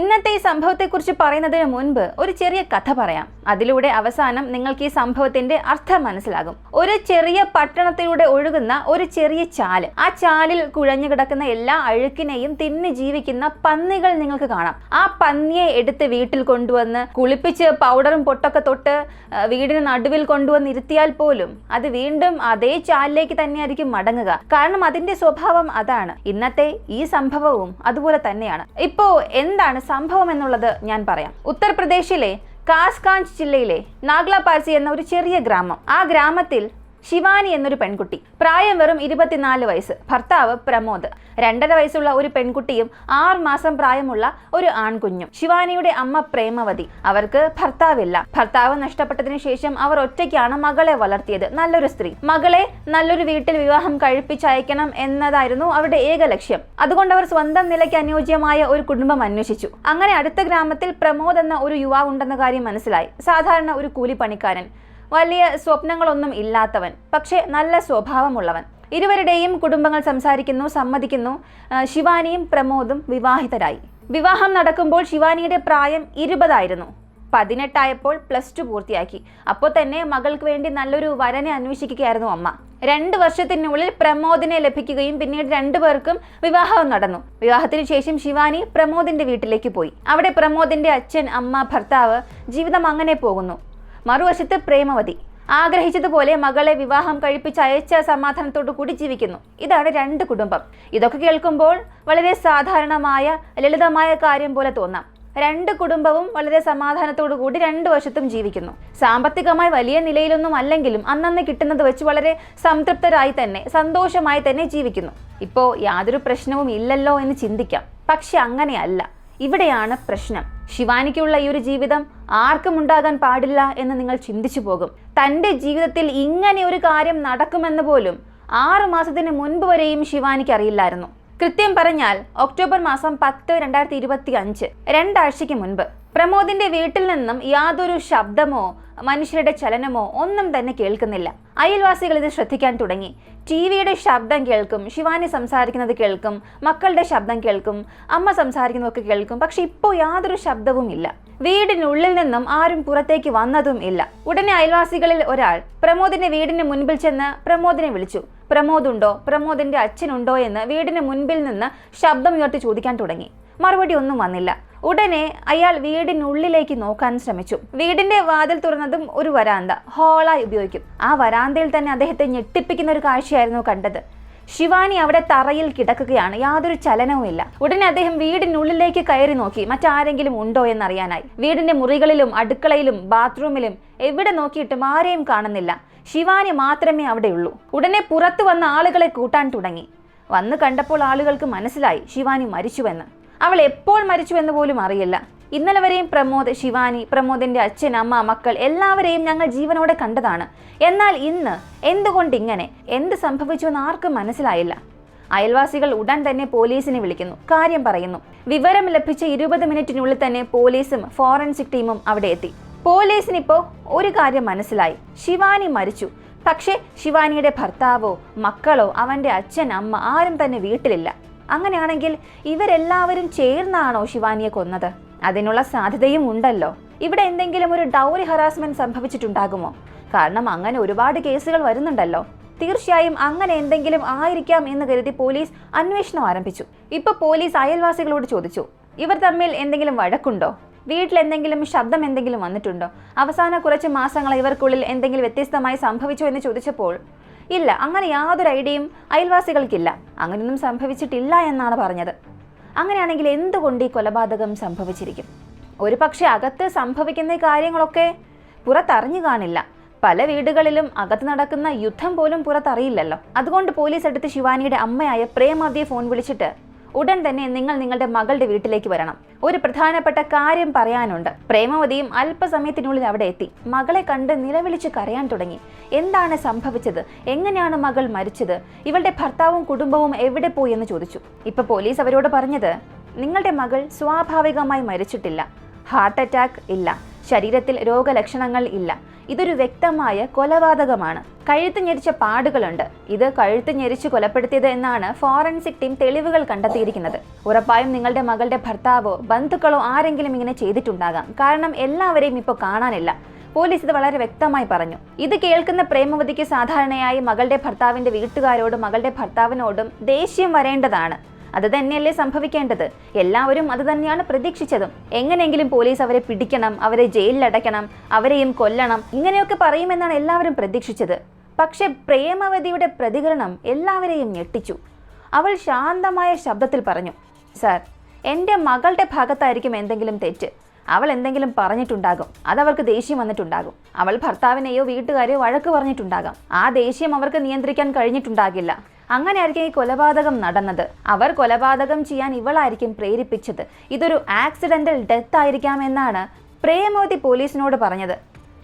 ഇന്നത്തെ ഈ സംഭവത്തെക്കുറിച്ച് പറയുന്നതിന് മുൻപ് ഒരു ചെറിയ കഥ പറയാം. അതിലൂടെ അവസാനം നിങ്ങൾക്ക് ഈ സംഭവത്തിന്റെ അർത്ഥം മനസ്സിലാകും. ഒരു ചെറിയ പട്ടണത്തിലൂടെ ഒഴുകുന്ന ഒരു ചെറിയ ചാല്. ആ ചാലിൽ കുഴഞ്ഞു കിടക്കുന്ന എല്ലാ അഴുക്കിനെയും തിന്ന് ജീവിക്കുന്ന പന്നികൾ നിങ്ങൾക്ക് കാണാം. ആ പന്നിയെ എടുത്ത് വീട്ടിൽ കൊണ്ടുവന്ന് കുളിപ്പിച്ച് പൗഡറും പൊട്ടൊക്കെ തൊട്ട് വീടിന് നടുവിൽ കൊണ്ടുവന്ന് ഇരുത്തിയാൽ പോലും അത് വീണ്ടും അതേ ചാലിലേക്ക് തന്നെയായിരിക്കും മടങ്ങുക. കാരണം അതിന്റെ സ്വഭാവം അതാണ്. ഇന്നത്തെ ഈ സംഭവവും അതുപോലെ തന്നെയാണ്. ഇപ്പോ എന്താണ് സംഭവം എന്നുള്ളത് ഞാൻ പറയാം. ഉത്തർപ്രദേശിലെ കാസ്ഗഞ്ച് ജില്ലയിലെ നാഗ്ല പാർസി എന്ന ഒരു ചെറിയ ഗ്രാമം. ആ ഗ്രാമത്തിൽ ശിവാനി എന്നൊരു പെൺകുട്ടി, പ്രായം വെറും 24 വയസ്സ്, ഭർത്താവ് പ്രമോദ്, 2.5 വയസ്സുള്ള ഒരു പെൺകുട്ടിയും 6 മാസം പ്രായമുള്ള ഒരു ആൺകുഞ്ഞും. ശിവാനിയുടെ അമ്മ പ്രേമവതി. അവർക്ക് ഭർത്താവില്ല. ഭർത്താവ് നഷ്ടപ്പെട്ടതിന് ശേഷം അവർ ഒറ്റയ്ക്കാണ് മകളെ വളർത്തിയത്. നല്ലൊരു സ്ത്രീ. മകളെ നല്ലൊരു വീട്ടിൽ വിവാഹം കഴിപ്പിച്ചയക്കണം എന്നതായിരുന്നു അവരുടെ ഏക ലക്ഷ്യം. അതുകൊണ്ട് അവർ സ്വന്തം നിലയ്ക്ക് അനുയോജ്യമായ ഒരു കുടുംബം അന്വേഷിച്ചു. അങ്ങനെ അടുത്ത ഗ്രാമത്തിൽ പ്രമോദ് എന്ന ഒരു യുവാവുണ്ടെന്ന കാര്യം മനസ്സിലായി. സാധാരണ ഒരു കൂലിപ്പണിക്കാരൻ, വലിയ സ്വപ്നങ്ങളൊന്നും ഇല്ലാത്തവൻ, പക്ഷേ നല്ല സ്വഭാവമുള്ളവൻ. ഇരുവരുടെയും കുടുംബങ്ങൾ സംസാരിക്കുന്നു, സമ്മതിക്കുന്നു. ശിവാനിയും പ്രമോദും വിവാഹിതരായി. വിവാഹം നടക്കുമ്പോൾ ശിവാനിയുടെ പ്രായം 20 ആയിരുന്നു. 18 ആയപ്പോൾ +2 പൂർത്തിയാക്കി. അപ്പോൾ തന്നെ മകൾക്ക് വേണ്ടി നല്ലൊരു വരനെ അന്വേഷിക്കുകയായിരുന്നു അമ്മ. 2 വർഷത്തിനുള്ളിൽ പ്രമോദിനെ ലഭിക്കുകയും പിന്നീട് 2 പേർക്കും വിവാഹം നടന്നു. വിവാഹത്തിന് ശേഷം ശിവാനി പ്രമോദിന്റെ വീട്ടിലേക്ക് പോയി. അവിടെ പ്രമോദിന്റെ അച്ഛൻ, അമ്മ, ഭർത്താവ്, ജീവിതം അങ്ങനെ പോകുന്നു. മറുവശത്ത് പ്രേമവതി ആഗ്രഹിച്ചതുപോലെ മകളെ വിവാഹം കഴിപ്പിച്ച് അയച്ച സമാധാനത്തോടു കൂടി ജീവിക്കുന്നു. ഇതാണ് 2 കുടുംബം. ഇതൊക്കെ കേൾക്കുമ്പോൾ വളരെ സാധാരണമായ ലളിതമായ കാര്യം പോലെ തോന്നാം. 2 കുടുംബവും വളരെ സമാധാനത്തോടു കൂടി 2 വശത്തും ജീവിക്കുന്നു. സാമ്പത്തികമായി വലിയ നിലയിലൊന്നും അല്ലെങ്കിലും അന്നന്ന് കിട്ടുന്നത് വെച്ച് വളരെ സംതൃപ്തരായി തന്നെ, സന്തോഷമായി തന്നെ ജീവിക്കുന്നു. ഇപ്പോൾ യാതൊരു പ്രശ്നവും ഇല്ലല്ലോ എന്ന് ചിന്തിക്കാം. പക്ഷെ അങ്ങനെയല്ല. ഇവിടെയാണ് പ്രശ്നം. ശിവാനിക്കുള്ള ഈ ഒരു ജീവിതം ആർക്കും ഉണ്ടാകാൻ പാടില്ല എന്ന് നിങ്ങൾ ചിന്തിച്ചു പോകും. തൻ്റെ ജീവിതത്തിൽ ഇങ്ങനെ ഒരു കാര്യം നടക്കുമെന്ന് പോലും 6 മാസത്തിന് മുൻപ് വരെയും ശിവാനിക്ക് അറിയില്ലായിരുന്നു. കൃത്യം പറഞ്ഞാൽ ഒക്ടോബർ മാസം 10, 2025, 2 ആഴ്ചയ്ക്ക് മുൻപ് പ്രമോദിന്റെ വീട്ടിൽ നിന്നും യാതൊരു ശബ്ദമോ മനുഷ്യരുടെ ചലനമോ ഒന്നും തന്നെ കേൾക്കുന്നില്ല. അയൽവാസികൾ ഇത് ശ്രദ്ധിക്കാൻ തുടങ്ങി. ടിവിയുടെ ശബ്ദം കേൾക്കും, ശിവാനി സംസാരിക്കുന്നത് കേൾക്കും, മക്കളുടെ ശബ്ദം കേൾക്കും, അമ്മ സംസാരിക്കുന്നതൊക്കെ കേൾക്കും. പക്ഷെ ഇപ്പോൾ യാതൊരു ശബ്ദവും ഇല്ല. വീടിനുള്ളിൽ നിന്നും ആരും പുറത്തേക്ക് വന്നതും ഇല്ല. ഉടനെ അയൽവാസികളിൽ ഒരാൾ പ്രമോദിന്റെ വീടിന് മുൻപിൽ ചെന്ന് പ്രമോദിനെ വിളിച്ചു. പ്രമോദുണ്ടോ, പ്രമോദിന്റെ അച്ഛനുണ്ടോ എന്ന് വീടിന് മുൻപിൽ നിന്ന് ശബ്ദം ഉയർത്തി ചോദിക്കാൻ തുടങ്ങി. മറുപടി ഒന്നും വന്നില്ല. ഉടനെ അയാൾ വീടിനുള്ളിലേക്ക് നോക്കാൻ ശ്രമിച്ചു. വീടിന്റെ വാതിൽ തുറന്നതും ഒരു വരാന്ത, ഹോളായി ഉപയോഗിക്കും. ആ വരാന്തയിൽ തന്നെ അദ്ദേഹത്തെ ഞെട്ടിപ്പിക്കുന്ന ഒരു കാഴ്ചയായിരുന്നു കണ്ടത്. ശിവാനി അവിടെ തറയിൽ കിടക്കുകയാണ്, യാതൊരു ചലനവുമില്ല. ഉടനെ അദ്ദേഹം വീടിനുള്ളിലേക്ക് കയറി നോക്കി, മറ്റാരെങ്കിലും ഉണ്ടോ എന്നറിയാനായി. വീടിന്റെ മുറികളിലും അടുക്കളയിലും ബാത്റൂമിലും എവിടെ നോക്കിയിട്ടും ആരെയും കാണുന്നില്ല. ശിവാനി മാത്രമേ അവിടെയുള്ളൂ. ഉടനെ പുറത്തു വന്ന ആളുകളെ കൂട്ടാൻ തുടങ്ങി. വന്ന് കണ്ടപ്പോൾ ആളുകൾക്ക് മനസ്സിലായി ശിവാനി മരിച്ചുവെന്ന്. അവൾ എപ്പോൾ മരിച്ചുവെന്ന് പോലും അറിയില്ല. ഇന്നലെ വരെയും പ്രമോദ്, ശിവാനി, പ്രമോദിന്റെ അച്ഛൻ, അമ്മ, മക്കൾ എല്ലാവരെയും ഞങ്ങൾ ജീവനോടെ കണ്ടതാണ്. എന്നാൽ ഇന്ന് എന്തുകൊണ്ട് ഇങ്ങനെ? എന്ത് സംഭവിച്ചുവെന്ന് ആർക്കും മനസ്സിലായില്ല. അയൽവാസികൾ ഉടൻ തന്നെ പോലീസിനെ വിളിക്കുന്നു, കാര്യം പറയുന്നു. വിവരം ലഭിച്ച 20 മിനിറ്റിനുള്ളിൽ തന്നെ പോലീസും ഫോറൻസിക് ടീമും അവിടെ എത്തി. പോലീസിനിപ്പോ ഒരു കാര്യം മനസ്സിലായി, ശിവാനി മരിച്ചു. പക്ഷേ ശിവാനിയുടെ ഭർത്താവോ മക്കളോ അവന്റെ അച്ഛൻ, അമ്മ ആരും തന്നെ വീട്ടിലില്ല. അങ്ങനെയാണെങ്കിൽ ഇവരെല്ലാവരും ചേർന്നാണോ ശിവാനിയെ കൊന്നത്? അതിനുള്ള സാധ്യതയും ഉണ്ടല്ലോ. ഇവിടെ എന്തെങ്കിലും ഒരു ഡൗറി ഹറാസ്മെന്റ് സംഭവിച്ചിട്ടുണ്ടാകുമോ? കാരണം അങ്ങനെ ഒരുപാട് കേസുകൾ വരുന്നുണ്ടല്ലോ. തീർച്ചയായും അങ്ങനെ എന്തെങ്കിലും ആയിരിക്കാം എന്ന് കരുതി പോലീസ് അന്വേഷണം ആരംഭിച്ചു. ഇപ്പൊ പോലീസ് അയൽവാസികളോട് ചോദിച്ചു, ഇവർ തമ്മിൽ എന്തെങ്കിലും വഴക്കുണ്ടോ? വീട്ടിൽ എന്തെങ്കിലും ശബ്ദം എന്തെങ്കിലും വന്നിട്ടുണ്ടോ? അവസാന കുറച്ച് മാസങ്ങൾ ഇവർക്കുള്ളിൽ എന്തെങ്കിലും വ്യത്യസ്തമായി സംഭവിച്ചോ എന്ന് ചോദിച്ചപ്പോൾ ഇല്ല, അങ്ങനെ യാതൊരു ഐഡിയയും അയൽവാസികൾക്കില്ല. അങ്ങനെയൊന്നും സംഭവിച്ചിട്ടില്ല എന്നാണ് പറഞ്ഞത്. അങ്ങനെയാണെങ്കിൽ എന്തുകൊണ്ട് ഈ കൊലപാതകം സംഭവിച്ചിരിക്കും? ഒരു പക്ഷേ അകത്ത് സംഭവിക്കുന്ന കാര്യങ്ങളൊക്കെ പുറത്തറിഞ്ഞു കാണില്ല. പല വീടുകളിലും അകത്ത് നടക്കുന്ന യുദ്ധം പോലും പുറത്തറിയില്ലല്ലോ. അതുകൊണ്ട് പോലീസ് എടുത്ത് ശിവാനിയുടെ അമ്മയായ പ്രേമവതിയെ ഫോൺ വിളിച്ചിട്ട് ഉടൻ തന്നെ നിങ്ങൾ നിങ്ങളുടെ മകളുടെ വീട്ടിലേക്ക് വരണം, ഒരു പ്രധാനപ്പെട്ട കാര്യം പറയാനുണ്ട്. പ്രേമവതിയും അല്പസമയത്തിനുള്ളിൽ അവിടെ എത്തി. മകളെ കണ്ട് നിലവിളിച്ച് കരയാൻ തുടങ്ങി. എന്താണ് സംഭവിച്ചത്? എങ്ങനെയാണ് മകൾ മരിച്ചത്? ഇവളുടെ ഭർത്താവും കുടുംബവും എവിടെ പോയി എന്ന് ചോദിച്ചു. ഇപ്പൊ പോലീസ് അവരോട് പറഞ്ഞത്, നിങ്ങളുടെ മകൾ സ്വാഭാവികമായി മരിച്ചിട്ടില്ല. ഹാർട്ട് അറ്റാക്ക് ഇല്ല, ശരീരത്തിൽ രോഗലക്ഷണങ്ങൾ ഇല്ല. ഇതൊരു വ്യക്തമായ കൊലപാതകമാണ്. കഴുത്ത് ഞെരിച്ച പാടുകളുണ്ട്. ഇത് കഴുത്ത് ഞെരിച്ച് കൊലപ്പെടുത്തിയത് എന്നാണ് ഫോറൻസിക് ടീം തെളിവുകൾ കണ്ടെത്തിയിരിക്കുന്നത്. ഉറപ്പായും നിങ്ങളുടെ മകളുടെ ഭർത്താവോ ബന്ധുക്കളോ ആരെങ്കിലും ഇങ്ങനെ ചെയ്തിട്ടുണ്ടാകാം. കാരണം എല്ലാവരെയും ഇപ്പോൾ കാണാനില്ല. പോലീസ് ഇത് വളരെ വ്യക്തമായി പറഞ്ഞു. ഇത് കേൾക്കുന്ന പ്രേമവതിക്ക് സാധാരണയായി മകളുടെ ഭർത്താവിന്റെ വീട്ടുകാരോടും മകളുടെ ഭർത്താവിനോടും ദേഷ്യം വരേണ്ടതാണ്. അത് തന്നെയല്ലേ സംഭവിക്കേണ്ടത്? എല്ലാവരും അത് തന്നെയാണ് പ്രതീക്ഷിച്ചതും. എങ്ങനെയെങ്കിലും പോലീസ് അവരെ പിടിക്കണം, അവരെ ജയിലിലടയ്ക്കണം, അവരെയും കൊല്ലണം, ഇങ്ങനെയൊക്കെ പറയുമെന്നാണ് എല്ലാവരും പ്രതീക്ഷിച്ചത്. പക്ഷെ പ്രേമവതിയുടെ പ്രതികരണം എല്ലാവരെയും ഞെട്ടിച്ചു. അവൾ ശാന്തമായ ശബ്ദത്തിൽ പറഞ്ഞു, സാർ, എൻ്റെ മകളുടെ ഭാഗത്തായിരിക്കും എന്തെങ്കിലും തെറ്റ്. അവൾ എന്തെങ്കിലും പറഞ്ഞിട്ടുണ്ടാകും. അതവർക്ക് ദേഷ്യം വന്നിട്ടുണ്ടാകും. അവൾ ഭർത്താവിനെയോ വീട്ടുകാരെയോ വഴക്ക് പറഞ്ഞിട്ടുണ്ടാകാം. ആ ദേഷ്യം അവർക്ക് നിയന്ത്രിക്കാൻ കഴിഞ്ഞിട്ടുണ്ടാകില്ല. അങ്ങനെയായിരിക്കും ഈ കൊലപാതകം നടന്നത്. അവർ കൊലപാതകം ചെയ്യാൻ ഇവളായിരിക്കും പ്രേരിപ്പിച്ചത്. ഇതൊരു ആക്സിഡന്റൽ ഡെത്ത് ആയിരിക്കാമെന്നാണ് പ്രേമവതി പോലീസിനോട് പറഞ്ഞത്.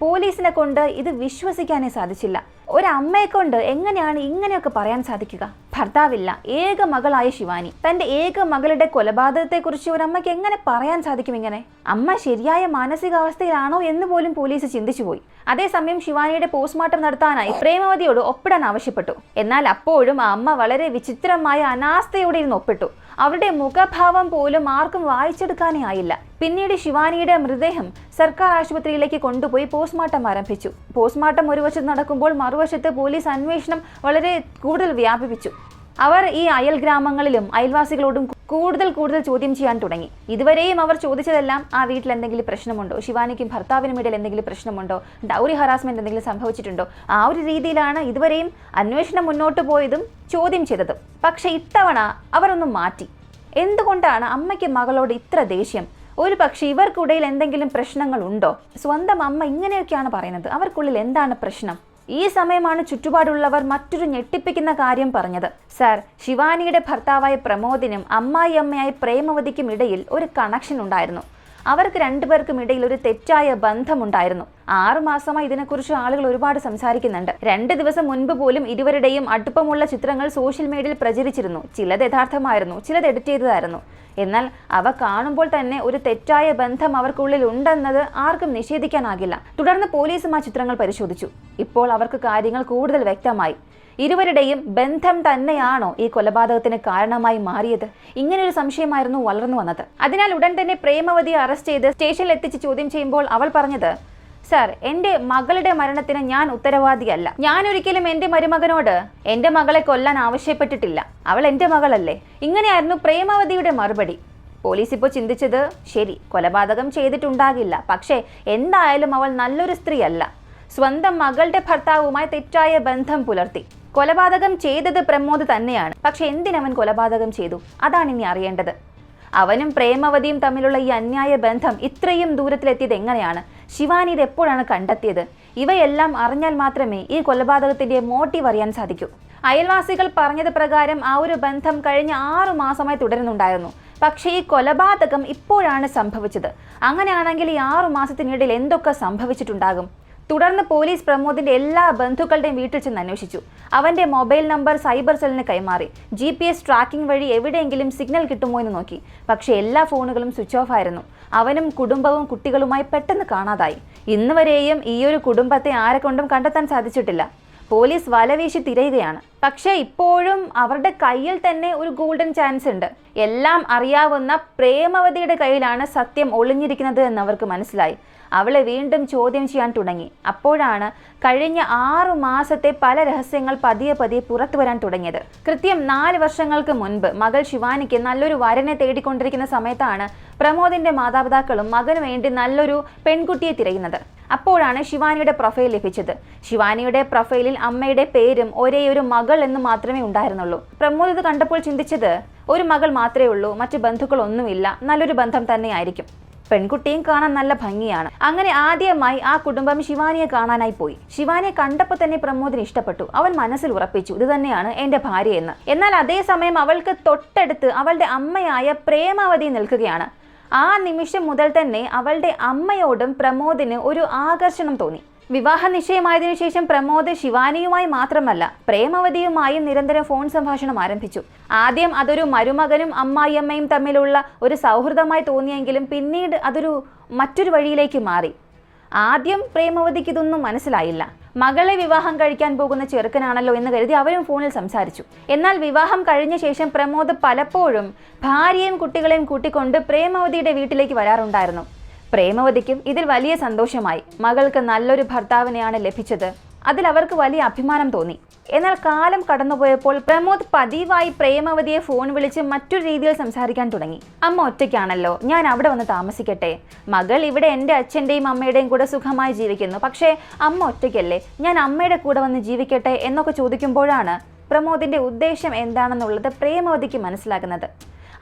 പോലീസിനെ കൊണ്ട് ഇത് വിശ്വസിക്കാനേ സാധിച്ചില്ല. ഒരമ്മയെ കൊണ്ട് എങ്ങനെയാണ് ഇങ്ങനെയൊക്കെ പറയാൻ സാധിക്കുക? ഭർത്താവില്ല, ഏക മകളായ ശിവാനി, തന്റെ ഏക മകളുടെ കൊലപാതകത്തെക്കുറിച്ച് ഒരമ്മയ്ക്ക് എങ്ങനെ പറയാൻ സാധിക്കും? ഇങ്ങനെ അമ്മ ശരിയായ മാനസികാവസ്ഥയിലാണോ എന്ന് പോലും പോലീസ് ചിന്തിച്ചുപോയി. അതേസമയം ശിവാനിയുടെ പോസ്റ്റ്മോർട്ടം നടത്താനായി പ്രേമവതിയോട് ഒപ്പിടാൻ ആവശ്യപ്പെട്ടു. എന്നാൽ അപ്പോഴും ആ അമ്മ വളരെ വിചിത്രമായ അനാസ്ഥയോടെ ഇരുന്ന് ഒപ്പിട്ടു. അവരുടെ മുഖഭാവം പോലും ആർക്കും വായിച്ചെടുക്കാനേ ആയില്ല. പിന്നീട് ശിവാനിയുടെ മൃതദേഹം സർക്കാർ ആശുപത്രിയിലേക്ക് കൊണ്ടുപോയി പോസ്റ്റ്മോർട്ടം ആരംഭിച്ചു. പോസ്റ്റ്മോർട്ടം ഒരു വശത്ത് നടക്കുമ്പോൾ മറുവശത്ത് പോലീസ് അന്വേഷണം വളരെ കൂടുതൽ വ്യാപിപ്പിച്ചു. അവർ ഈ അയൽ ഗ്രാമങ്ങളിലും അയൽവാസികളോടും കൂടുതൽ ചോദ്യം ചെയ്യാൻ തുടങ്ങി. ഇതുവരെയും അവർ ചോദിച്ചതെല്ലാം ആ വീട്ടിൽ എന്തെങ്കിലും പ്രശ്നമുണ്ടോ, ശിവാനിക്കും ഭർത്താവിനും ഇടയിൽ എന്തെങ്കിലും പ്രശ്നമുണ്ടോ, ഡൗറി ഹറാസ്മെന്റ് എന്തെങ്കിലും സംഭവിച്ചിട്ടുണ്ടോ, ആ ഒരു രീതിയിലാണ് ഇതുവരെയും അന്വേഷണം മുന്നോട്ട് പോയതും ചോദ്യം ചെയ്തതും. പക്ഷെ ഇത്തവണ അവർ ഒന്ന് മാറ്റി. എന്തുകൊണ്ടാണ് അമ്മയ്ക്ക് മകളോട് ഇത്ര ദേഷ്യം? ഒരു പക്ഷേ ഇവർക്കിടയിൽ എന്തെങ്കിലും പ്രശ്നങ്ങൾ ഉണ്ടോ? സ്വന്തം അമ്മ ഇങ്ങനെയൊക്കെയാണ് പറയുന്നത്. അവർക്കുള്ളിൽ എന്താണ് പ്രശ്നം? ഈ സമയമാണ് ചുറ്റുപാടുള്ളവർ മറ്റൊരു ഞെട്ടിപ്പിക്കുന്ന കാര്യം പറഞ്ഞത്. സാർ, ശിവാനിയുടെ ഭർത്താവായ പ്രമോദിനും അമ്മായിയമ്മയായ പ്രേമവതിക്കും ഇടയിൽ ഒരു കണക്ഷൻ ഉണ്ടായിരുന്നു. അവർക്ക് രണ്ടുപേർക്കും ഇടയിൽ ഒരു തെറ്റായ ബന്ധമുണ്ടായിരുന്നു. 6 മാസമായി ഇതിനെക്കുറിച്ച് ആളുകൾ ഒരുപാട് സംസാരിക്കുന്നുണ്ട്. 2 ദിവസം മുൻപ് പോലും ഇരുവരുടെയും അടുപ്പമുള്ള ചിത്രങ്ങൾ സോഷ്യൽ മീഡിയയിൽ പ്രചരിച്ചിരുന്നു. ചിലത് യഥാർത്ഥമായിരുന്നു, ചിലത് എഡിറ്റ് ചെയ്തതായിരുന്നു. എന്നാൽ അവ കാണുമ്പോൾ തന്നെ ഒരു തെറ്റായ ബന്ധം അവർക്കുള്ളിൽ ഉണ്ടെന്നത് ആർക്കും നിഷേധിക്കാനാകില്ല. തുടർന്ന് പോലീസും ആ ചിത്രങ്ങൾ പരിശോധിച്ചു. ഇപ്പോൾ അവർക്ക് കാര്യങ്ങൾ കൂടുതൽ വ്യക്തമായി. ഇരുവരുടെയും ബന്ധം തന്നെയാണോ ഈ കൊലപാതകത്തിന് കാരണമായി മാറിയത്? ഇങ്ങനെയൊരു സംശയമായിരുന്നു വളർന്നു വന്നത്. അതിനാൽ ഉടൻ തന്നെ പ്രേമവതിയെ അറസ്റ്റ് ചെയ്ത് സ്റ്റേഷനിൽ എത്തിച്ച് ചോദ്യം ചെയ്യുമ്പോൾ അവൾ പറഞ്ഞത്, സാർ, എൻ്റെ മകളുടെ മരണത്തിന് ഞാൻ ഉത്തരവാദിയല്ല. ഞാൻ ഒരിക്കലും എൻ്റെ മരുമകനോട് എൻ്റെ മകളെ കൊല്ലാൻ ആവശ്യപ്പെട്ടിട്ടില്ല. അവൾ എൻ്റെ മകളല്ലേ. ഇങ്ങനെയായിരുന്നു പ്രേമവതിയുടെ മറുപടി. പോലീസ് ഇപ്പോൾ ചിന്തിച്ചത്, ശരി, കൊലപാതകം ചെയ്തിട്ടുണ്ടാകില്ല, പക്ഷേ എന്തായാലും അവൾ നല്ലൊരു സ്ത്രീയല്ല. സ്വന്തം മകളുടെ ഭർത്താവുമായി തെറ്റായ ബന്ധം പുലർത്തി. കൊലപാതകം ചെയ്തത് പ്രമോദ് തന്നെയാണ്. പക്ഷെ എന്തിനവൻ കൊലപാതകം ചെയ്തു? അതാണ് ഇനി അറിയേണ്ടത്. അവനും പ്രേമവതിയും തമ്മിലുള്ള ഈ അന്യായ ബന്ധം ഇത്രയും ദൂരത്തിലെത്തിയത് എങ്ങനെയാണ്? ശിവാനി ഇത് എപ്പോഴാണ് കണ്ടെത്തിയത്? ഇവയെല്ലാം അറിഞ്ഞാൽ മാത്രമേ ഈ കൊലപാതകത്തിന്റെ മോട്ടീവ് അറിയാൻ സാധിക്കൂ. അയൽവാസികൾ പറഞ്ഞത് പ്രകാരം ആ ഒരു ബന്ധം കഴിഞ്ഞ 6 മാസമായി തുടരുന്നുണ്ടായിരുന്നു. പക്ഷേ ഈ കൊലപാതകം ഇപ്പോഴാണ് സംഭവിച്ചത്. അങ്ങനെയാണെങ്കിൽ ഈ 6 മാസത്തിനിടയിൽ എന്തൊക്കെ സംഭവിച്ചിട്ടുണ്ടാകും? തുടർന്ന് പോലീസ് പ്രമോദിന്റെ എല്ലാ ബന്ധുക്കളുടെയും വീട്ടിൽ ചെന്ന് അന്വേഷിച്ചു. അവന്റെ മൊബൈൽ നമ്പർ സൈബർ സെല്ലിന് കൈമാറി. GPS ട്രാക്കിംഗ് വഴി എവിടെയെങ്കിലും സിഗ്നൽ കിട്ടുമോ എന്ന് നോക്കി. പക്ഷേ എല്ലാ ഫോണുകളും സ്വിച്ച് ഓഫ് ആയിരുന്നു. അവനും കുടുംബവും കുട്ടികളുമായി പെട്ടെന്ന് കാണാതായി. ഇന്ന് വരെയും ഈ ഒരു കുടുംബത്തെ ആരെക്കൊണ്ടും കണ്ടെത്താൻ സാധിച്ചിട്ടില്ല. പോലീസ് വലവീശി തിരയുകയാണ്. പക്ഷേ ഇപ്പോഴും അവരുടെ കയ്യിൽ തന്നെ ഒരു ഗോൾഡൻ ചാൻസ് ഉണ്ട്. എല്ലാം അറിയാവുന്ന പ്രേമവതിയുടെ കയ്യിലാണ് സത്യം ഒളിഞ്ഞിരിക്കുന്നത് എന്ന് അവർക്ക് മനസ്സിലായി. അവളെ വീണ്ടും ചോദ്യം ചെയ്യാൻ തുടങ്ങി. അപ്പോഴാണ് കഴിഞ്ഞ 6 മാസത്തെ പല രഹസ്യങ്ങൾ പതിയെ പുറത്തു വരാൻ തുടങ്ങിയത്. കൃത്യം 4 വർഷങ്ങൾക്ക് മുൻപ് മകൾ ശിവാനിക്ക് നല്ലൊരു വരനെ തേടിക്കൊണ്ടിരിക്കുന്ന സമയത്താണ് പ്രമോദിന്റെ മാതാപിതാക്കളും മകനു വേണ്ടി നല്ലൊരു പെൺകുട്ടിയെ തിരയുന്നത്. അപ്പോഴാണ് ശിവാനിയുടെ പ്രൊഫൈൽ ലഭിച്ചത്. ശിവാനിയുടെ പ്രൊഫൈലിൽ അമ്മയുടെ പേരും ഒരേയൊരു മകൾ എന്ന് മാത്രമേ ഉണ്ടായിരുന്നുള്ളൂ. പ്രമോദ് ഇത് കണ്ടപ്പോൾ ചിന്തിച്ചത്, ഒരു മകൾ മാത്രമേ ഉള്ളൂ, മറ്റു ബന്ധുക്കളൊന്നുമില്ല, നല്ലൊരു ബന്ധം തന്നെയായിരിക്കും. പെൺകുട്ടിയും കാണാൻ നല്ല ഭംഗിയാണ്. അങ്ങനെ ആദ്യമായി ആ കുടുംബം ശിവാനിയെ കാണാനായി പോയി. ശിവാനിയെ കണ്ടപ്പോൾ തന്നെ പ്രമോദിന് ഇഷ്ടപ്പെട്ടു. അവൻ മനസ്സിൽ ഉറപ്പിച്ചു, ഇത് തന്നെയാണ് എന്റെ ഭാര്യയെന്ന്. എന്നാൽ അതേസമയം അവൾക്ക് തൊട്ടടുത്ത് അവളുടെ അമ്മയായ പ്രേമവതി നിൽക്കുകയാണ്. ആ നിമിഷം മുതൽ തന്നെ അവളുടെ അമ്മയോടും പ്രമോദിന് ഒരു ആകർഷണം തോന്നി. വിവാഹ നിശ്ചയമായതിനു ശേഷം പ്രമോദ് ശിവാനിയുമായി മാത്രമല്ല പ്രേമവതിയുമായും നിരന്തരം ഫോൺ സംഭാഷണം ആരംഭിച്ചു. ആദ്യം അതൊരു മരുമകനും അമ്മായിയമ്മയും തമ്മിലുള്ള ഒരു സൗഹൃദമായി തോന്നിയെങ്കിലും പിന്നീട് അതൊരു മറ്റൊരു വഴിയിലേക്ക് മാറി. ആദ്യം പ്രേമവതിക്ക് ഇതൊന്നും മനസ്സിലായില്ല. മകളെ വിവാഹം കഴിക്കാൻ പോകുന്ന ചെറുക്കനാണല്ലോ എന്ന് കരുതി അവരും ഫോണിൽ സംസാരിച്ചു. എന്നാൽ വിവാഹം കഴിഞ്ഞ ശേഷം പ്രമോദ് പലപ്പോഴും ഭാര്യയും കുട്ടികളെയും കൂട്ടിക്കൊണ്ട് പ്രേമവതിയുടെ വീട്ടിലേക്ക് വരാറുണ്ടായിരുന്നു. പ്രേമവതിക്കും ഇതിൽ വലിയ സന്തോഷമായി. മകൾക്ക് നല്ലൊരു ഭർത്താവിനെയാണ് ലഭിച്ചത്. അതിൽ അവർക്ക് വലിയ അഭിമാനം തോന്നി. എന്നാൽ കാലം കടന്നുപോയപ്പോൾ പ്രമോദ് പതിവായി പ്രേമവതിയെ ഫോൺ വിളിച്ച് മറ്റൊരു രീതിയിൽ സംസാരിക്കാൻ തുടങ്ങി. അമ്മ ഒറ്റയ്ക്കാണല്ലോ, ഞാൻ അവിടെ വന്ന് താമസിക്കട്ടെ. മകൾ ഇവിടെ എൻ്റെ അച്ഛൻ്റെയും അമ്മയുടെയും കൂടെ സുഖമായി ജീവിക്കുന്നു. പക്ഷേ അമ്മ ഒറ്റയ്ക്കല്ലേ, ഞാൻ അമ്മയുടെ കൂടെ വന്ന് ജീവിക്കട്ടെ എന്നൊക്കെ ചോദിക്കുമ്പോഴാണ് പ്രമോദിന്റെ ഉദ്ദേശം എന്താണെന്നുള്ളത് പ്രേമവതിക്ക് മനസ്സിലാകുന്നത്.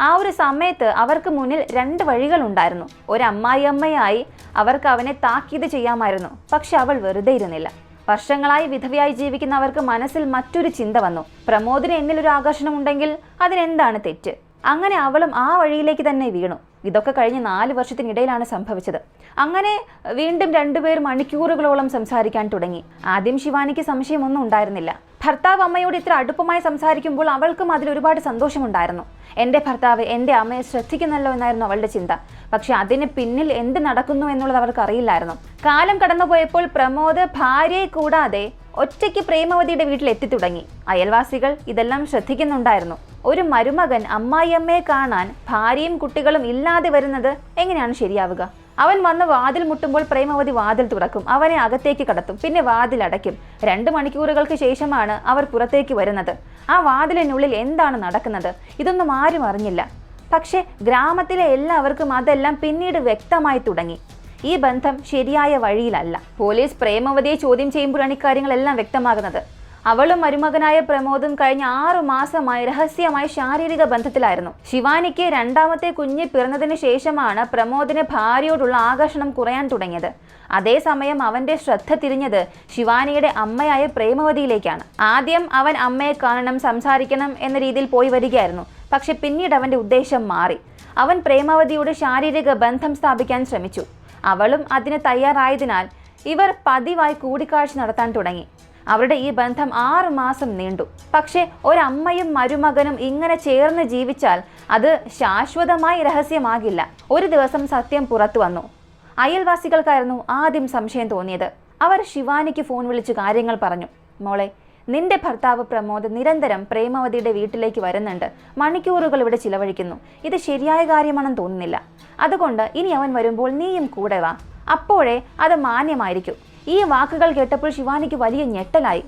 ആ ഒരു സമയത്ത് അവർക്ക് മുന്നിൽ 2 വഴികളുണ്ടായിരുന്നു. ഒരു അമ്മായിയമ്മയായി അവർക്ക് അവനെ താക്കീത് ചെയ്യാമായിരുന്നു. പക്ഷെ അവൾ വെറുതെ ഇരുന്നില്ല. വർഷങ്ങളായി വിധവയായി ജീവിക്കുന്ന അവർക്ക് മനസ്സിൽ മറ്റൊരു ചിന്ത വന്നു. പ്രമോദിന് എന്നിലൊരു ആകർഷണം ഉണ്ടെങ്കിൽ അതിനെന്താണ് തെറ്റ്? അങ്ങനെ അവളും ആ വഴിയിലേക്ക് തന്നെ വീണു. ഇതൊക്കെ കഴിഞ്ഞ് 4 വർഷത്തിനിടയിലാണ് സംഭവിച്ചത്. അങ്ങനെ വീണ്ടും 2 പേർ മണിക്കൂറുകളോളം സംസാരിക്കാൻ തുടങ്ങി. ആദ്യം ശിവാനിക്ക് സംശയമൊന്നും ഉണ്ടായിരുന്നില്ല. ഭർത്താവ് അമ്മയോട് ഇത്ര അടുപ്പമായി സംസാരിക്കുമ്പോൾ അവൾക്കും അതിൽ ഒരുപാട് സന്തോഷമുണ്ടായിരുന്നു. എൻ്റെ ഭർത്താവ് എൻ്റെ അമ്മയെ ശ്രദ്ധിക്കുന്നല്ലോ എന്നായിരുന്നു അവളുടെ ചിന്ത. പക്ഷെ അതിന് പിന്നിൽ എന്ത് നടക്കുന്നു എന്നുള്ളത് അവർക്ക് അറിയില്ലായിരുന്നു. കാലം കടന്നുപോയപ്പോൾ പ്രമോദ് ഭാര്യയെ കൂടാതെ ഒറ്റയ്ക്ക് പ്രേമവതിയുടെ വീട്ടിൽ എത്തിത്തുടങ്ങി. അയൽവാസികൾ ഇതെല്ലാം ശ്രദ്ധിക്കുന്നുണ്ടായിരുന്നു. ഒരു മരുമകൻ അമ്മായിയമ്മയെ കാണാൻ ഭാര്യയും കുട്ടികളും ഇല്ലാതെ വരുന്നത് എങ്ങനെയാണ് ശരിയാവുക? അവൻ വന്ന് വാതിൽ മുട്ടുമ്പോൾ പ്രേമവതി വാതിൽ തുറക്കും, അവനെ അകത്തേക്ക് കടത്തും, പിന്നെ വാതിൽ അടയ്ക്കും. 2 മണിക്കൂറുകൾക്ക് ശേഷമാണ് അവർ പുറത്തേക്ക് വരുന്നത്. ആ വാതിലിനുള്ളിൽ എന്താണ് നടക്കുന്നത്? ഇതൊന്നും ആരും അറിഞ്ഞില്ല. പക്ഷെ ഗ്രാമത്തിലെ എല്ലാവർക്കും അതെല്ലാം പിന്നീട് വ്യക്തമായി തുടങ്ങി. ഈ ബന്ധം ശരിയായ വഴിയിലല്ല. പോലീസ് പ്രേമവതിയെ ചോദ്യം ചെയ്യുമ്പോഴാണ് ഇക്കാര്യങ്ങളെല്ലാം വ്യക്തമാകുന്നത്. അവളും മരുമകനായ പ്രമോദും കഴിഞ്ഞ 6 മാസമായി രഹസ്യമായി ശാരീരിക ബന്ധത്തിലായിരുന്നു. ശിവാനിക്ക് 2ാമത്തെ കുഞ്ഞ് പിറന്നതിന് ശേഷമാണ് പ്രമോദിന് ഭാര്യയോടുള്ള ആകർഷണം കുറയാൻ തുടങ്ങിയത്. അതേസമയം അവന്റെ ശ്രദ്ധ തിരിഞ്ഞത് ശിവാനിയുടെ അമ്മയായ പ്രേമവതിയിലേക്കാണ്. ആദ്യം അവൻ അമ്മയെ കാണണം, സംസാരിക്കണം എന്ന രീതിയിൽ പോയി വരികയായിരുന്നു. പക്ഷെ പിന്നീട് അവന്റെ ഉദ്ദേശം മാറി. അവൻ പ്രേമവതിയോട് ശാരീരിക ബന്ധം സ്ഥാപിക്കാൻ ശ്രമിച്ചു. അവളും അതിന് തയ്യാറായതിനാൽ ഇവർ പതിവായി കൂടിക്കാഴ്ച നടത്താൻ തുടങ്ങി. അവരുടെ ഈ ബന്ധം 6 മാസം നീണ്ടു. പക്ഷേ ഒരമ്മയും മരുമകനും ഇങ്ങനെ ചേർന്ന് ജീവിച്ചാൽ അത് ശാശ്വതമായി രഹസ്യമാകില്ല. ഒരു ദിവസം സത്യം പുറത്തു വന്നു. അയൽവാസികൾക്കായിരുന്നു ആദ്യം സംശയം തോന്നിയത്. അവർ ശിവാനിക്ക് ഫോൺ വിളിച്ച് കാര്യങ്ങൾ പറഞ്ഞു. മോളെ, നിന്റെ ഭർത്താവ് പ്രമോദ് നിരന്തരം പ്രേമവതിയുടെ വീട്ടിലേക്ക് വരുന്നുണ്ട്, മണിക്കൂറുകൾ ഇവിടെ ചിലവഴിക്കുന്നു. ഇത് ശരിയായ കാര്യമാണെന്ന് തോന്നുന്നില്ല. അതുകൊണ്ട് ഇനി അവൻ വരുമ്പോൾ നീയും കൂടെ വാ, അപ്പോഴേ അത് മാന്യമായിരിക്കും. ഈ വാക്കുകൾ കേട്ടപ്പോൾ ശിവാനിക്ക് വലിയ ഞെട്ടലായി.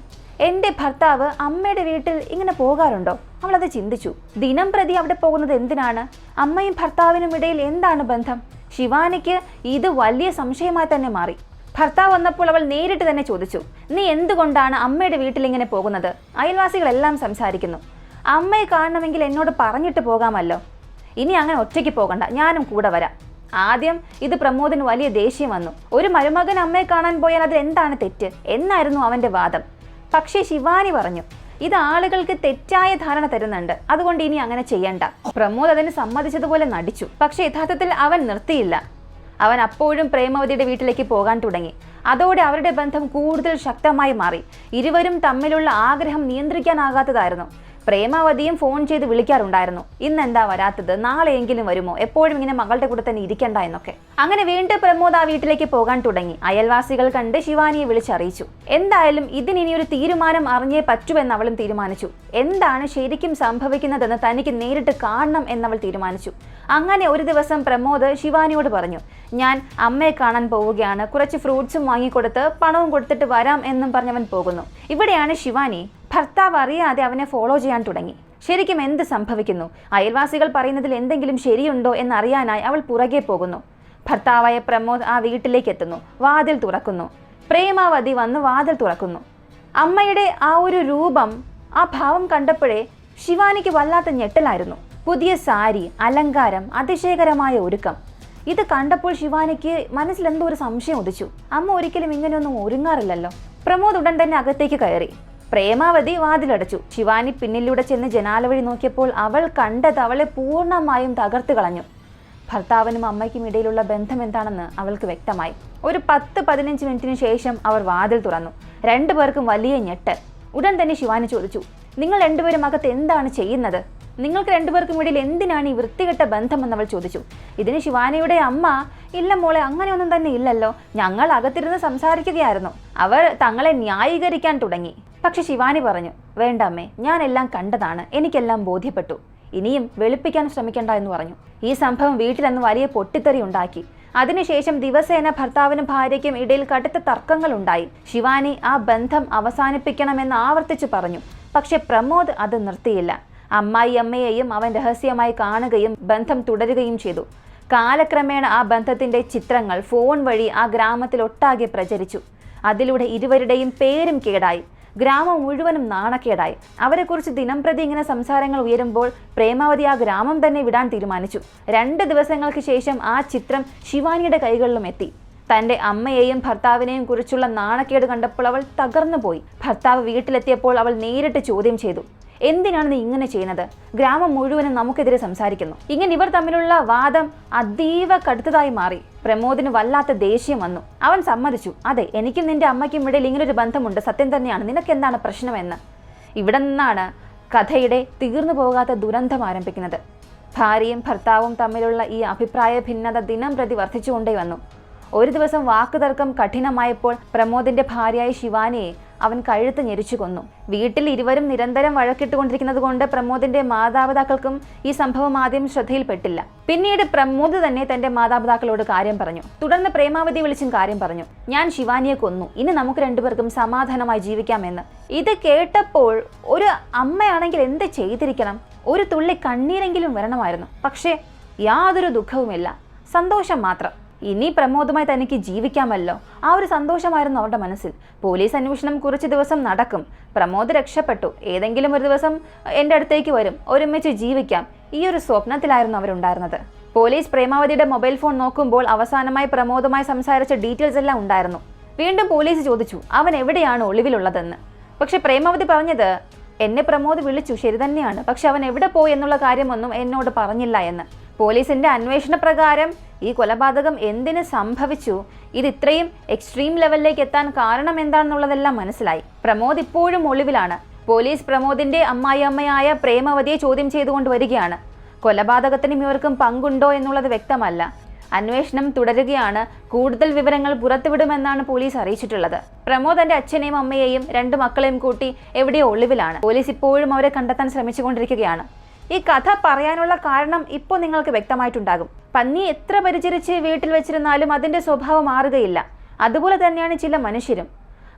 എൻ്റെ ഭർത്താവ് അമ്മയുടെ വീട്ടിൽ ഇങ്ങനെ പോകാറുണ്ടോ? അവളത് ചിന്തിച്ചു. ദിനം പ്രതി അവിടെ പോകുന്നത് എന്തിനാണ്? അമ്മയും ഭർത്താവിനും ഇടയിൽ എന്താണ് ബന്ധം? ശിവാനിക്ക് ഇത് വലിയ സംശയമായി തന്നെ മാറി. ഭർത്താവ് വന്നപ്പോൾ അവൾ നേരിട്ട് തന്നെ ചോദിച്ചു, നീ എന്തുകൊണ്ടാണ് അമ്മയുടെ വീട്ടിൽ ഇങ്ങനെ പോകുന്നത്? അയൽവാസികളെല്ലാം സംസാരിക്കുന്നു. അമ്മയെ കാണണമെങ്കിൽ എന്നോട് പറഞ്ഞിട്ട് പോകാമല്ലോ. ഇനി അങ്ങനെ ഒറ്റയ്ക്ക് പോകണ്ട, ഞാനും കൂടെ വരാം. ആദ്യം ഇത് പ്രമോദിന് വലിയ ദേഷ്യം വന്നു. ഒരു മരുമകൻ അമ്മയെ കാണാൻ പോയാൽ അതിൽ എന്താണ് തെറ്റ് എന്നായിരുന്നു അവന്റെ വാദം. പക്ഷേ ശിവാനി പറഞ്ഞു, ഇത് ആളുകൾക്ക് തെറ്റായ ധാരണ തരുന്നുണ്ട്, അതുകൊണ്ട് ഇനി അങ്ങനെ ചെയ്യണ്ട. പ്രമോദ് അതിന് സമ്മതിച്ചതുപോലെ നടിച്ചു. പക്ഷെ യഥാർത്ഥത്തിൽ അവൻ നിർത്തിയില്ല. അവൻ അപ്പോഴും പ്രേമവതിയുടെ വീട്ടിലേക്ക് പോകാൻ തുടങ്ങി. അതോടെ അവരുടെ ബന്ധം കൂടുതൽ ശക്തമായി മാറി. ഇരുവരും തമ്മിലുള്ള ആഗ്രഹം നിയന്ത്രിക്കാനാകാത്തതായിരുന്നു. പ്രേമവതിയും ഫോൺ ചെയ്ത് വിളിക്കാറുണ്ടായിരുന്നു. ഇന്നെന്താ വരാത്തത്? നാളെയെങ്കിലും വരുമോ? എപ്പോഴും ഇങ്ങനെ മകളുടെ കൂടെ തന്നെ ഇരിക്കണ്ട എന്നൊക്കെ. അങ്ങനെ വീണ്ടും പ്രമോദ് ആ വീട്ടിലേക്ക് പോകാൻ തുടങ്ങി. അയൽവാസികൾ കണ്ട് ശിവാനിയെ വിളിച്ചറിയിച്ചു. എന്തായാലും ഇതിനിയൊരു തീരുമാനം അറിഞ്ഞേ പറ്റുമെന്ന് അവളും തീരുമാനിച്ചു. എന്താണ് ശരിക്കും സംഭവിക്കുന്നതെന്ന് തനിക്ക് നേരിട്ട് കാണണം എന്നവൾ തീരുമാനിച്ചു. അങ്ങനെ ഒരു ദിവസം പ്രമോദ് ശിവാനിയോട് പറഞ്ഞു, ഞാൻ അമ്മയെ കാണാൻ പോവുകയാണ്, കുറച്ച് ഫ്രൂട്ട്സും വാങ്ങിക്കൊടുത്ത് പണവും കൊടുത്തിട്ട് വരാം എന്നും പറഞ്ഞവൻ പോകുന്നു. ഇവിടെയാണ് ശിവാനി ഭർത്താവ് അറിയാതെ അവനെ ഫോളോ ചെയ്യാൻ തുടങ്ങി. ശരിക്കും എന്ത് സംഭവിക്കുന്നു? അയൽവാസികൾ പറയുന്നതിൽ എന്തെങ്കിലും ശരിയുണ്ടോ എന്നറിയാനായി അവൾ പുറകെ പോകുന്നു. ഭർത്താവായ പ്രമോദ് ആ വീട്ടിലേക്ക് എത്തുന്നു. വാതിൽ തുറക്കുന്നു. പ്രേമാവതി വന്ന് വാതിൽ തുറക്കുന്നു. അമ്മയുടെ ആ ഒരു രൂപം, ആ ഭാവം കണ്ടപ്പോഴേ ശിവാനിക്ക് വല്ലാത്ത ഞെട്ടലായിരുന്നു. പുതിയ സാരി, അലങ്കാരം, അതിശയകരമായ ഒരുക്കം. ഇത് കണ്ടപ്പോൾ ശിവാനിക്ക് മനസ്സിൽ എന്തോ ഒരു സംശയം ഉദിച്ചു. അമ്മ ഒരിക്കലും ഇങ്ങനെയൊന്നും ഒരുങ്ങാറില്ലല്ലോ. പ്രമോദ് ഉടൻ തന്നെ അകത്തേക്ക് കയറി. പ്രേമാവതി വാതിലടച്ചു. ശിവാനി പിന്നിലൂടെ ചെന്ന് ജനാല വഴി നോക്കിയപ്പോൾ അവൾ കണ്ടത് അവളെ പൂർണ്ണമായും തകർത്തു കളഞ്ഞു. ഭർത്താവിനും അമ്മയ്ക്കും ഇടയിലുള്ള ബന്ധം എന്താണെന്ന് അവൾക്ക് വ്യക്തമായി. ഒരു 10-15 മിനിറ്റിന് ശേഷം അവർ വാതിൽ തുറന്നു. 2 പേർക്കും വലിയ ഞെട്ട്. ഉടൻ തന്നെ ശിവാനി ചോദിച്ചു, നിങ്ങൾ 2 പേരും അകത്ത് എന്താണ് ചെയ്യുന്നത്? നിങ്ങൾക്ക് രണ്ടുപേർക്കും ഇടയിൽ എന്തിനാണ് ഈ വൃത്തികെട്ട ബന്ധമെന്ന് അവൾ ചോദിച്ചു. ഇതിന് ശിവാനിയുടെ അമ്മ, ഇല്ല മോളെ, അങ്ങനെയൊന്നും തന്നെ ഇല്ലല്ലോ, ഞങ്ങൾ അകത്തിരുന്ന് സംസാരിക്കുകയായിരുന്നു. അവർ തങ്ങളെ ന്യായീകരിക്കാൻ തുടങ്ങി. പക്ഷെ ശിവാനി പറഞ്ഞു, വേണ്ട അമ്മേ, ഞാനെല്ലാം കണ്ടതാണ്, എനിക്കെല്ലാം ബോധ്യപ്പെട്ടു, ഇനിയും വെളുപ്പിക്കാൻ ശ്രമിക്കണ്ട എന്ന് പറഞ്ഞു. ഈ സംഭവം വീട്ടിലന്ന് വലിയ പൊട്ടിത്തെറി ഉണ്ടാക്കി. അതിനുശേഷം ദിവസേന ഭർത്താവിനും ഭാര്യയ്ക്കും ഇടയിൽ കടുത്ത തർക്കങ്ങൾ ഉണ്ടായി. ശിവാനി ആ ബന്ധം അവസാനിപ്പിക്കണമെന്ന് ആവർത്തിച്ചു പറഞ്ഞു. പക്ഷെ പ്രമോദ് അത് നിർത്തിയില്ല. അമ്മയെയും അവൻ രഹസ്യമായി കാണുകയും ബന്ധം തുടരുകയും ചെയ്തു. കാലക്രമേണ ആ ബന്ധത്തിന്റെ ചിത്രങ്ങൾ ഫോൺ വഴി ആ ഗ്രാമത്തിലൊട്ടാകെ പ്രചരിച്ചു. അതിലൂടെ ഇരുവരുടെയും പേരും കേടായി. ഗ്രാമം മുഴുവനും നാണക്കേടായി. അവരെക്കുറിച്ച് ദിനംപ്രതി ഇങ്ങനെ സംസാരങ്ങൾ ഉയരുമ്പോൾ പ്രേമാവതി ആ ഗ്രാമം തന്നെ വിടാൻ തീരുമാനിച്ചു. 2 ദിവസങ്ങൾക്ക് ശേഷം ആ ചിത്രം ശിവാനിയുടെ കൈകളിലും എത്തി. തൻ്റെ അമ്മയെയും ഭർത്താവിനെയും കുറിച്ചുള്ള നാണക്കേട് കണ്ടപ്പോൾ അവൾ തകർന്നു പോയി. ഭർത്താവ് വീട്ടിലെത്തിയപ്പോൾ അവൾ നേരിട്ട് ചോദ്യം ചെയ്തു, എന്തിനാണ് നീ ഇങ്ങനെ ചെയ്യുന്നത്? ഗ്രാമം മുഴുവനും നമുക്കെതിരെ സംസാരിക്കുന്നു. ഇങ്ങനെ ഇവർ തമ്മിലുള്ള വാദം അതീവ കടുത്തതായി മാറി. പ്രമോദിന് വല്ലാത്ത ദേഷ്യം വന്നു. അവൻ സമ്മതിച്ചു, അതെ, എനിക്കും നിന്റെ അമ്മയ്ക്കും ഇടയിൽ ഇങ്ങനൊരു ബന്ധമുണ്ട്, സത്യം തന്നെയാണ്, നിനക്കെന്താണ് പ്രശ്നമെന്ന്. ഇവിടെ നിന്നാണ് കഥയുടെ തീർന്നു പോകാത്ത ദുരന്തം ആരംഭിക്കുന്നത്. ഭാര്യയും ഭർത്താവും തമ്മിലുള്ള ഈ അഭിപ്രായ ഭിന്നത ദിനം പ്രതി വർദ്ധിച്ചുകൊണ്ടേ വന്നു. ഒരു ദിവസം വാക്കുതർക്കം കഠിനമായപ്പോൾ പ്രമോദിന്റെ ഭാര്യയായ ശിവാനിയെ അവൻ കഴുത്ത് ഞെരിച്ചു കൊന്നു. വീട്ടിൽ ഇരുവരും നിരന്തരം വഴക്കിട്ടുകൊണ്ടിരിക്കുന്നത് കൊണ്ട് പ്രമോദിന്റെ മാതാപിതാക്കൾക്കും ഈ സംഭവം ആദ്യം ശ്രദ്ധയിൽപ്പെട്ടില്ല. പിന്നീട് പ്രമോദ് തന്നെ തന്റെ മാതാപിതാക്കളോട് കാര്യം പറഞ്ഞു. തുടർന്ന് പ്രേമാവതി വിളിച്ചും കാര്യം പറഞ്ഞു, ഞാൻ ശിവാനിയെ കൊന്നു, ഇനി നമുക്ക് രണ്ടുപേർക്കും സമാധാനമായി ജീവിക്കാമെന്ന്. ഇത് കേട്ടപ്പോൾ ഒരു അമ്മയാണെങ്കിൽ എന്ത് ചെയ്തിരിക്കണം? ഒരു തുള്ളി കണ്ണീരെങ്കിലും വരണമായിരുന്നു. പക്ഷേ യാതൊരു ദുഃഖവുമില്ല, സന്തോഷം മാത്രം. ഇനി പ്രമോദുമായി തനിക്ക് ജീവിക്കാമല്ലോ, ആ ഒരു സന്തോഷമായിരുന്നു അവരുടെ മനസ്സിൽ. പോലീസ് അന്വേഷണം കുറച്ച് ദിവസം നടക്കും. പ്രമോദ് രക്ഷപ്പെട്ടു, ഏതെങ്കിലും ഒരു ദിവസം എൻ്റെ അടുത്തേക്ക് വരും, ഒരുമിച്ച് ജീവിക്കാം, ഈ ഒരു സ്വപ്നത്തിലായിരുന്നു അവരുണ്ടായിരുന്നത്. പോലീസ് പ്രേമാവതിയുടെ മൊബൈൽ ഫോൺ നോക്കുമ്പോൾ അവസാനമായി പ്രമോദുമായി സംസാരിച്ച ഡീറ്റെയിൽസ് എല്ലാം ഉണ്ടായിരുന്നു. വീണ്ടും പോലീസ് ചോദിച്ചു അവൻ എവിടെയാണ് ഒളിവിലുള്ളതെന്ന്. പക്ഷെ പ്രേമാവതി പറഞ്ഞത്, എന്നെ പ്രമോദ് വിളിച്ചു, ശരി തന്നെയാണ്, പക്ഷെ അവൻ എവിടെ പോയി എന്നുള്ള കാര്യമൊന്നും എന്നോട് പറഞ്ഞില്ല എന്ന്. പോലീസിന്റെ അന്വേഷണ പ്രകാരം ഈ കൊലപാതകം എന്തിന് സംഭവിച്ചു, ഇത് ഇത്രയും എക്സ്ട്രീം ലെവലിലേക്ക് എത്താൻ കാരണം എന്താണെന്നുള്ളതെല്ലാം മനസ്സിലായി. പ്രമോദ് ഇപ്പോഴും ഒളിവിലാണ്. പോലീസ് പ്രമോദിന്റെ അമ്മായിയമ്മയായ പ്രേമവതിയെ ചോദ്യം ചെയ്തുകൊണ്ട് വരികയാണ്. കൊലപാതകത്തിനും ഇവർക്കും പങ്കുണ്ടോ എന്നുള്ളത് വ്യക്തമല്ല. അന്വേഷണം തുടരുകയാണ്. കൂടുതൽ വിവരങ്ങൾ പുറത്തുവിടുമെന്നാണ് പോലീസ് അറിയിച്ചിട്ടുള്ളത്. പ്രമോദ് തന്റെ അച്ഛനെയും അമ്മയെയും 2 മക്കളെയും കൂട്ടി എവിടെയോ ഒളിവിലാണ്. പോലീസ് ഇപ്പോഴും അവരെ കണ്ടെത്താൻ ശ്രമിച്ചുകൊണ്ടിരിക്കുകയാണ്. ഈ കഥ പറയാനുള്ള കാരണം ഇപ്പോൾ നിങ്ങൾക്ക് വ്യക്തമായിട്ടുണ്ടാകും. പന്നി എത്ര പരിചരിച്ച് വീട്ടിൽ വെച്ചിരുന്നാലും അതിൻ്റെ സ്വഭാവം മാറുകയില്ല. അതുപോലെ തന്നെയാണ് ചില മനുഷ്യരും.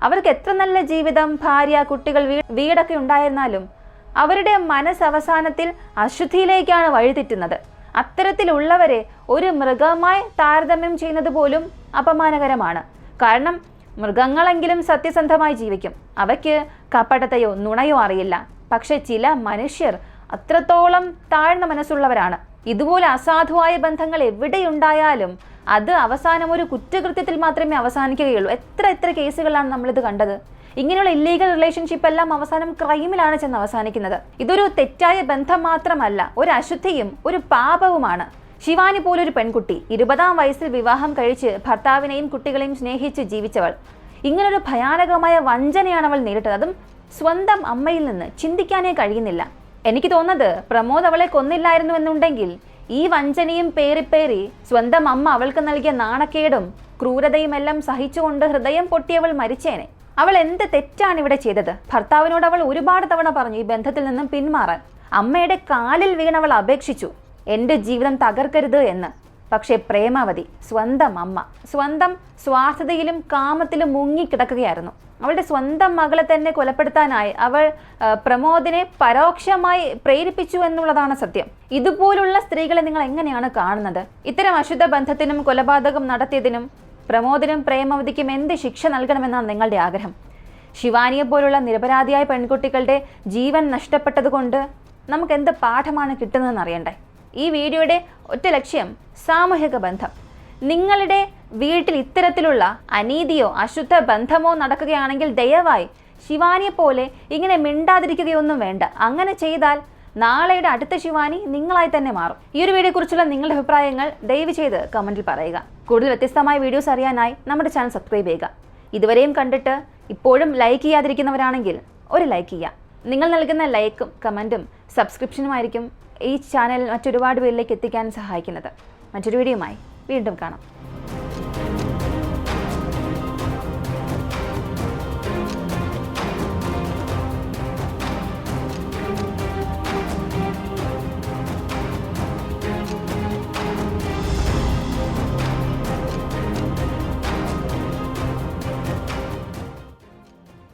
അവർക്ക് എത്ര നല്ല ജീവിതം, ഭാര്യ, കുട്ടികൾ, വീടൊക്കെ ഉണ്ടായിരുന്നാലും അവരുടെ മനസ്സ് അവസാനത്തിൽ അശുദ്ധിയിലേക്കാണ് വഴിതെറ്റുന്നത്. അത്തരത്തിലുള്ളവരെ ഒരു മൃഗമായി താരതമ്യം ചെയ്യുന്നത് പോലും അപമാനകരമാണ്. കാരണം മൃഗങ്ങളെങ്കിലും സത്യസന്ധമായി ജീവിക്കും, അവയ്ക്ക് കപടതയോ നുണയോ അറിയില്ല. പക്ഷെ ചില മനുഷ്യർ അത്രത്തോളം താഴ്ന്ന മനസ്സുള്ളവരാണ്. ഇതുപോലെ അസാധുവായ ബന്ധങ്ങൾ എവിടെയുണ്ടായാലും അത് അവസാനം ഒരു കുറ്റകൃത്യത്തിൽ മാത്രമേ അവസാനിക്കുകയുള്ളൂ. എത്ര കേസുകളാണ് നമ്മളിത് കണ്ടത്. ഇങ്ങനെയുള്ള ഇല്ലീഗൽ റിലേഷൻഷിപ്പ് എല്ലാം അവസാനം ക്രൈമിലാണ് ചെന്ന് അവസാനിക്കുന്നത്. ഇതൊരു തെറ്റായ ബന്ധം മാത്രമല്ല, ഒരു അശുദ്ധിയും ഒരു പാപവുമാണ്. ശിവാനി പോലൊരു പെൺകുട്ടി 20-ാം വയസ്സിൽ വിവാഹം കഴിച്ച് ഭർത്താവിനെയും കുട്ടികളെയും സ്നേഹിച്ച് ജീവിച്ചവൾ. ഇങ്ങനൊരു ഭയാനകമായ വഞ്ചനയാണ് അവൾ നേരിട്ടത്, അതും സ്വന്തം അമ്മയിൽ നിന്ന്. ചിന്തിക്കാനേ കഴിയുന്നില്ല. എനിക്ക് തോന്നുന്നത് പ്രമോദ് അവളെ കൊന്നില്ലായിരുന്നു എന്നുണ്ടെങ്കിൽ ഈ വഞ്ചനയും പേറി സ്വന്തം അമ്മ അവൾക്ക് നൽകിയ നാണക്കേടും ക്രൂരതയും എല്ലാം സഹിച്ചുകൊണ്ട് ഹൃദയം പൊട്ടിയവൾ മരിച്ചേനെ. അവൾ എന്ത് തെറ്റാണ് ഇവിടെ ചെയ്തത്? ഭർത്താവിനോട് അവൾ ഒരുപാട് തവണ പറഞ്ഞു ഈ ബന്ധത്തിൽ നിന്നും പിന്മാറാൻ. അമ്മയുടെ കാലിൽ വീണവൾ അപേക്ഷിച്ചു, എൻ്റെ ജീവിതം തകർക്കരുത് എന്ന്. പക്ഷേ പ്രേമാവതി, സ്വന്തം അമ്മ, സ്വന്തം സ്വാർത്ഥതയിലും കാമത്തിലും മുങ്ങിക്കിടക്കുകയായിരുന്നു. അവളുടെ സ്വന്തം മകളെ തന്നെ കൊലപ്പെടുത്താനായി അവൾ പ്രമോദിനെ പരോക്ഷമായി പ്രേരിപ്പിച്ചു എന്നുള്ളതാണ് സത്യം. ഇതുപോലുള്ള സ്ത്രീകളെ നിങ്ങൾ എങ്ങനെയാണ് കാണുന്നത്? ഇത്തരം അശുദ്ധ ബന്ധത്തിനും കൊലപാതകം നടത്തിയതിനും പ്രമോദിനും പ്രേമാവതിക്കും എന്ത് ശിക്ഷ നൽകണമെന്നാണ് നിങ്ങളുടെ ആഗ്രഹം? ശിവാനിയെ പോലുള്ള നിരപരാധിയായ പെൺകുട്ടികളുടെ ജീവൻ നഷ്ടപ്പെട്ടതുകൊണ്ട് നമുക്ക് എന്ത് പാഠമാണ് കിട്ടുന്നതെന്ന് അറിയണ്ടേ? ഈ വീഡിയോയുടെ ഒറ്റ ലക്ഷ്യം സാമൂഹിക ബന്ധം. നിങ്ങളുടെ വീട്ടിൽ ഇത്തരത്തിലുള്ള അനീതിയോ അശുദ്ധ ബന്ധമോ നടക്കുകയാണെങ്കിൽ ദയവായി ശിവാനിയെ പോലെ ഇങ്ങനെ മിണ്ടാതിരിക്കുകയൊന്നും വേണ്ട. അങ്ങനെ ചെയ്താൽ നാളെയുടെ അടുത്ത ശിവാനി നിങ്ങളായി തന്നെ മാറും. ഈ ഒരു വീഡിയോയെ കുറിച്ചുള്ള നിങ്ങളുടെ അഭിപ്രായങ്ങൾ ദയവ് ചെയ്ത് കമന്റിൽ പറയുക. കൂടുതൽ വ്യത്യസ്തമായ വീഡിയോസ് അറിയാനായി നമ്മുടെ ചാനൽ സബ്സ്ക്രൈബ് ചെയ്യുക. ഇതുവരെയും കണ്ടിട്ട് ഇപ്പോഴും ലൈക്ക് ചെയ്യാതിരിക്കുന്നവരാണെങ്കിൽ ഒരു ലൈക്ക് ചെയ്യുക. നിങ്ങൾ നൽകുന്ന ലൈക്കും കമൻറ്റും സബ്സ്ക്രിപ്ഷനുമായിരിക്കും ഈ ചാനൽ മറ്റൊരുപാട് പേരിലേക്ക് എത്തിക്കാൻ സഹായിക്കുന്നത്. മറ്റൊരു വീഡിയോയുമായി വീണ്ടും കാണാം.